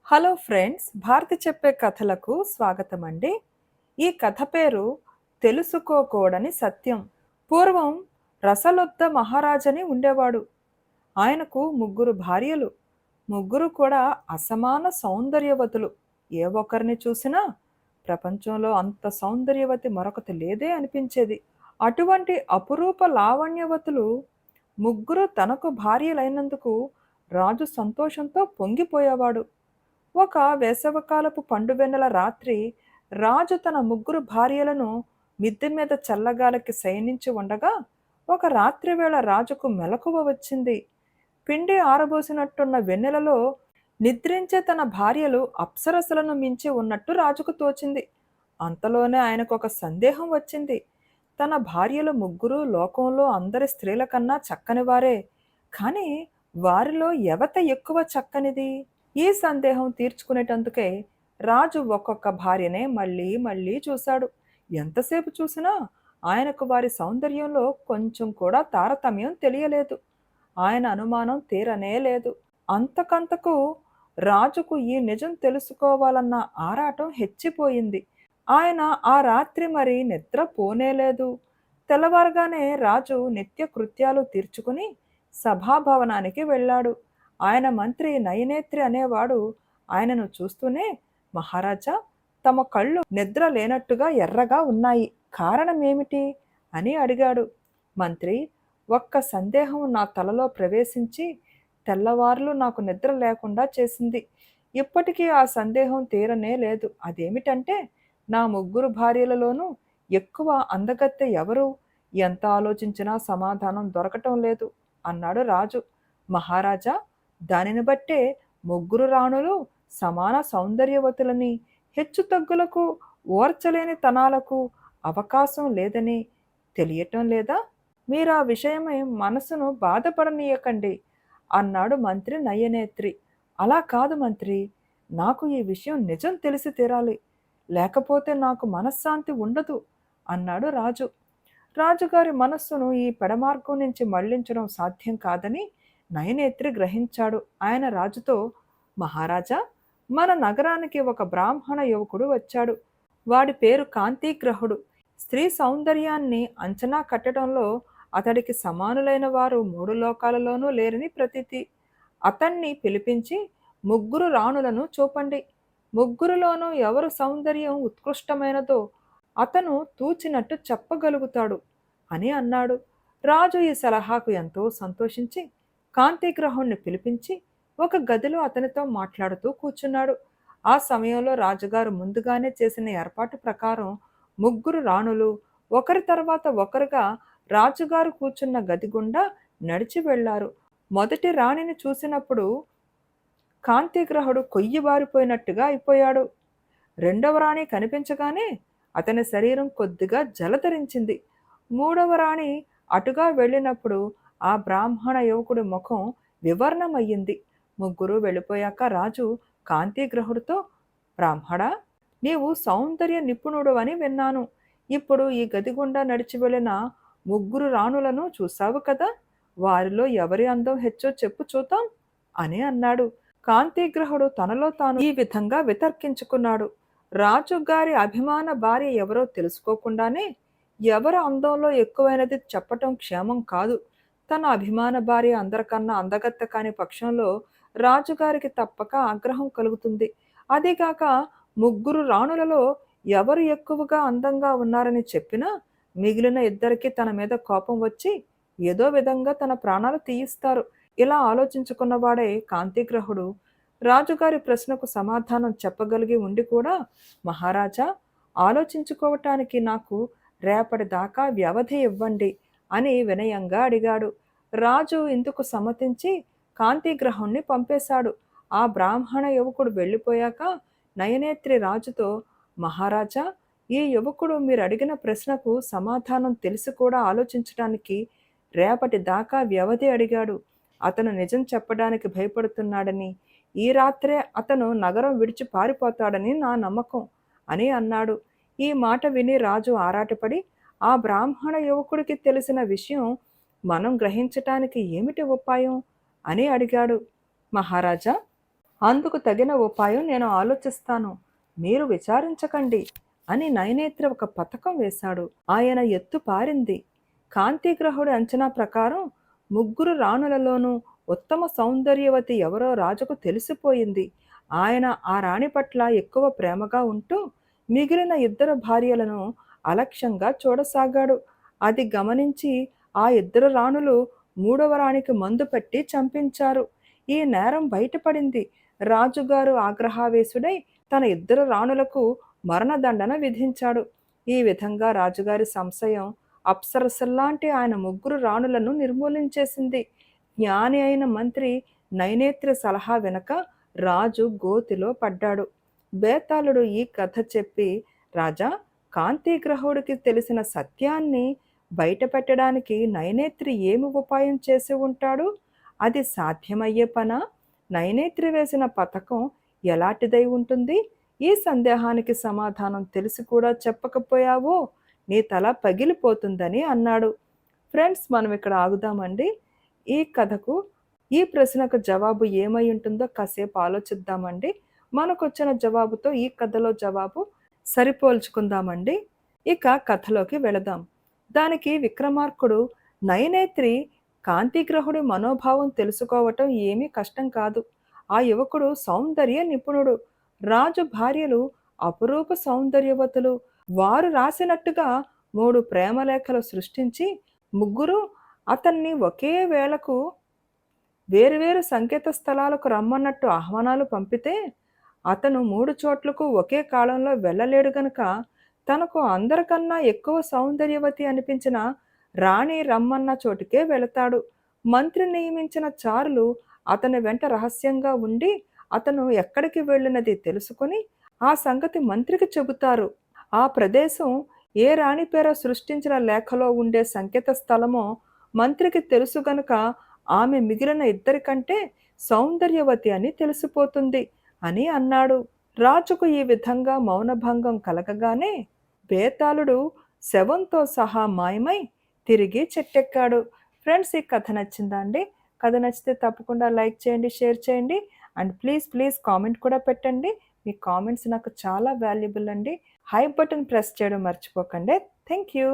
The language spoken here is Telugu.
హలో ఫ్రెండ్స్, భారతి చెప్పే కథలకు స్వాగతం అండి. ఈ కథ పేరు తెలుసుకోకూడని సత్యం. పూర్వం రసలొద్ద మహారాజని ఉండేవాడు. ఆయనకు ముగ్గురు భార్యలు. ముగ్గురు కూడా అసమాన సౌందర్యవతులు. ఏ ఒక్కరిని చూసినా ప్రపంచంలో అంత సౌందర్యవతి మరొకటి లేదే అనిపించేది. అటువంటి అపురూప లావణ్యవతులు ముగ్గురు తనకు భార్యలైనందుకు రాజు సంతోషంతో పొంగిపోయేవాడు. ఒక వేసవకాలపు పండువెన్నెల రాత్రి రాజు తన ముగ్గురు భార్యలను మిద్దె మీద చల్లగాలికి శయనించి ఉండగా ఒక రాత్రివేళ రాజుకు మెలకువ వచ్చింది. పిండి ఆరబోసినట్టున్న వెన్నెలలో నిద్రించే తన భార్యలు అప్సరసలను మించి ఉన్నట్టు రాజుకు తోచింది. అంతలోనే ఆయనకు ఒక సందేహం వచ్చింది. తన భార్యలు ముగ్గురు లోకంలో అందరి స్త్రీల కన్నా చక్కనివారే, కానీ వారిలో ఎవత ఎక్కువ చక్కనిది? ఈ సందేహం తీర్చుకునేటందుకే రాజు ఒక్కొక్క భార్యనే మళ్ళీ మళ్ళీ చూశాడు. ఎంతసేపు చూసినా ఆయనకు వారి సౌందర్యంలో కొంచెం కూడా తారతమ్యం తెలియలేదు. ఆయన అనుమానం తీరనే లేదు. అంతకంతకు రాజుకు ఈ నిజం తెలుసుకోవాలన్న ఆరాటం హెచ్చిపోయింది. ఆయన ఆ రాత్రి మరి నిద్ర పోనేలేదు. తెల్లవారగానే రాజు నిత్య కృత్యాలు తీర్చుకుని సభాభవనానికి వెళ్ళాడు. ఆయన మంత్రి నయనేత్రి అనేవాడు ఆయనను చూస్తూనే, మహారాజా, తమ కళ్ళు నిద్ర లేనట్టుగా ఎర్రగా ఉన్నాయి, కారణమేమిటి అని అడిగాడు. మంత్రి, ఒక్క సందేహం నా తలలో ప్రవేశించి తెల్లవార్లు నాకు నిద్ర లేకుండా చేసింది. ఇప్పటికీ ఆ సందేహం తీరనే లేదు. అదేమిటంటే, నా ముగ్గురు భార్యలలోనూ ఎక్కువ అందగత్తె ఎవరు? ఎంత ఆలోచించినా సమాధానం దొరకటం లేదు అన్నాడు రాజు. మహారాజా, దానిని బట్టే ముగ్గురు రాణులు సమాన సౌందర్యవతులని, హెచ్చుతగ్గులకు, ఓర్చలేని తనాలకు అవకాశం లేదని తెలియటం లేదా? మీరు ఆ విషయమై మనసును బాధపడనీయకండి అన్నాడు మంత్రి నయనేత్రి. అలా కాదు మంత్రి, నాకు ఈ విషయం నిజం తెలిసి తీరాలి, లేకపోతే నాకు మనశ్శాంతి ఉండదు అన్నాడు రాజు. రాజుగారి మనస్సును ఈ పెడమార్గం నుంచి మళ్లించడం సాధ్యం కాదని నయనేత్రి గ్రహించాడు. ఆయన రాజుతో, మహారాజా, మన నగరానికి ఒక బ్రాహ్మణ యువకుడు వచ్చాడు. వాడి పేరు కాంతిగ్రహుడు. స్త్రీ సౌందర్యాన్ని అంచనా కట్టడంలో అతడికి సమానులైన వారు మూడు లోకాలలోనూ లేరని ప్రతీతి. అతన్ని పిలిపించి ముగ్గురు రాణులను చూపండి. ముగ్గురులోనూ ఎవరు సౌందర్యం ఉత్కృష్టమైనదో అతను తూచినట్టు చెప్పగలుగుతాడు అని అన్నాడు. రాజు ఈ సలహాకు ఎంతో సంతోషించి కాంతిగ్రహుణ్ణి పిలిపించి ఒక గదిలో అతనితో మాట్లాడుతూ కూర్చున్నాడు. ఆ సమయంలో రాజుగారు ముందుగానే చేసిన ఏర్పాటు ప్రకారం ముగ్గురు రాణులు ఒకరి తర్వాత ఒకరుగా రాజుగారు కూర్చున్న గది గుండా నడిచి వెళ్లారు. మొదటి రాణిని చూసినప్పుడు కాంతిగ్రహుడు కొయ్యబారిపోయినట్టుగా అయిపోయాడు. రెండవ రాణి కనిపించగానే అతని శరీరం కొద్దిగా జలధరించింది. మూడవ రాణి అటుగా వెళ్ళినప్పుడు ఆ బ్రాహ్మణ యువకుడి ముఖం వివర్ణమయ్యింది. ముగ్గురు వెళ్ళిపోయాక రాజు కాంతిగ్రహుడితో, బ్రాహ్మణ, నీవు సౌందర్య నిపుణుడు అని విన్నాను. ఇప్పుడు ఈ గది గుండా నడిచి వెళ్ళిన ముగ్గురు రాణులను చూశావు కదా, వారిలో ఎవరి అందం హెచ్చో చెప్పు చూద్దాం అని అన్నాడు. కాంతిగ్రహుడు తనలో తాను ఈ విధంగా వితర్కించుకున్నాడు. రాజుగారి అభిమాన భార్య ఎవరో తెలుసుకోకుండానే ఎవరు అందంలో ఎక్కువైనది చెప్పటం క్షేమం కాదు. తన అభిమాన భార్య అందరికన్నా అందగత్తె కాని పక్షంలో రాజుగారికి తప్పక ఆగ్రహం కలుగుతుంది. అదీగాక ముగ్గురు రాణులలో ఎవరు ఎక్కువగా అందంగా ఉన్నారని చెప్పినా మిగిలిన ఇద్దరికి తన మీద కోపం వచ్చి ఏదో విధంగా తన ప్రాణాలు తీయిస్తారు. ఇలా ఆలోచించుకున్నవాడే కాంతిగ్రహుడు రాజుగారి ప్రశ్నకు సమాధానం చెప్పగలిగి ఉండి కూడా, మహారాజా, ఆలోచించుకోవటానికి నాకు రేపటి దాకా వ్యవధి ఇవ్వండి అని వినయంగా అడిగాడు. రాజు ఇందుకు సమ్మతించి కాంతిగ్రహుణ్ణి పంపేశాడు. ఆ బ్రాహ్మణ యువకుడు వెళ్ళిపోయాక నయనేత్రి రాజుతో, మహారాజా, ఈ యువకుడు మీరు అడిగిన ప్రశ్నకు సమాధానం తెలిసి కూడా ఆలోచించడానికి రేపటి దాకా వ్యవధి అడిగాడు. అతను నిజం చెప్పడానికి భయపడుతున్నాడని, ఈ రాత్రే అతను నగరం విడిచి పారిపోతాడని నా నమ్మకం అని అన్నాడు. ఈ మాట విని రాజు ఆరాటపడి, ఆ బ్రాహ్మణ యువకుడికి తెలిసిన విషయం మనం గ్రహించటానికి ఏమిటి ఉపాయం అని అడిగాడు. మహారాజా, అందుకు తగిన ఉపాయం నేను ఆలోచిస్తాను. మీరు విచారించకండి అని నయనేత్ర ఒక పథకం వేశాడు. ఆయన ఎత్తు పారింది. కాంతిగ్రహుడి అంచనా ప్రకారం ముగ్గురు రాణులలోనూ ఉత్తమ సౌందర్యవతి ఎవరో రాజుకు తెలిసిపోయింది. ఆయన ఆ రాణి పట్ల ఎక్కువ ప్రేమగా ఉంటూ మిగిలిన ఇద్దరు భార్యలను అలక్ష్యంగా చూడసాగాడు. అది గమనించి ఆ ఇద్దరు రాణులు మూడవ రాణికి మందు పెట్టి చంపించారు. ఈ నేరం బయటపడింది. రాజుగారు ఆగ్రహావేశుడై తన ఇద్దరు రాణులకు మరణదండన విధించాడు. ఈ విధంగా రాజుగారి సంశయం అప్సరసల్లాంటి ఆయన ముగ్గురు రాణులను నిర్మూలించేసింది. జ్ఞాని అయిన మంత్రి నైనేత్రి సలహా వెనక రాజు గోతిలో పడ్డాడు. బేతాళుడు ఈ కథ చెప్పి, రాజా, కాంతిగ్రహుడికి తెలిసిన సత్యాన్ని బయటపెట్టడానికి నైనేత్రి ఏమి ఉపాయం చేసి ఉంటాడు? అది సాధ్యమయ్యే పనా? నైనేత్రి వేసిన పథకం ఎలాంటిదై ఉంటుంది? ఈ సందేహానికి సమాధానం తెలిసి కూడా చెప్పకపోయావో నీ తల పగిలిపోతుందని అన్నాడు. ఫ్రెండ్స్, మనం ఇక్కడ ఆగుదామండి. ఈ కథకు ఈ ప్రశ్నకు జవాబు ఏమై ఉంటుందో కాసేపు ఆలోచిద్దామండి. మనకొచ్చిన జవాబుతో ఈ కథలో జవాబు సరిపోల్చుకుందామండి. ఇక కథలోకి వెళదాం. దానికి విక్రమార్కుడు, నయనేత్రి కాంతిగ్రహుడి మనోభావం తెలుసుకోవటం ఏమీ కష్టం కాదు. ఆ యువకుడు సౌందర్య నిపుణుడు. రాజు భార్యలు అపురూప సౌందర్యవతులు. వారు రాసినట్టుగా 3 ప్రేమలేఖలు సృష్టించి ముగ్గురు అతన్ని ఒకే వేళకు వేరువేరు సంకేత స్థలాలకు రమ్మన్నట్టు ఆహ్వానాలు పంపితే అతను 3 చోట్లకు ఒకే కాలంలో వెళ్ళలేడు గనుక తనకు అందరికన్నా ఎక్కువ సౌందర్యవతి అనిపించిన రాణి రమ్మన్న చోటుకే వెళతాడు. మంత్రి నియమించిన చారులు అతని వెంట రహస్యంగా ఉండి అతను ఎక్కడికి వెళ్ళినది తెలుసుకుని ఆ సంగతి మంత్రికి చెబుతారు. ఆ ప్రదేశం ఏ రాణి పేర సృష్టించిన లేఖలో ఉండే సంకేత స్థలమో మంత్రికి తెలుసు గనుక ఆమె మిగిలిన ఇద్దరికంటే సౌందర్యవతి అని తెలిసిపోతుంది అని అన్నాడు. రాజుకు ఈ విధంగా మౌనభంగం కలగగానే బేతాళుడు శవంతో సహా మాయమై తిరిగి చెట్టెక్కాడు. ఫ్రెండ్స్, ఈ కథ నచ్చిందా అండి? కథ నచ్చితే తప్పకుండా లైక్ చేయండి, షేర్ చేయండి అండ్ ప్లీజ్ కామెంట్ కూడా పెట్టండి. మీ కామెంట్స్ నాకు చాలా వాల్యుబుల్ అండి. హై బటన్ ప్రెస్ చేయడం మర్చిపోకండి. Thank you.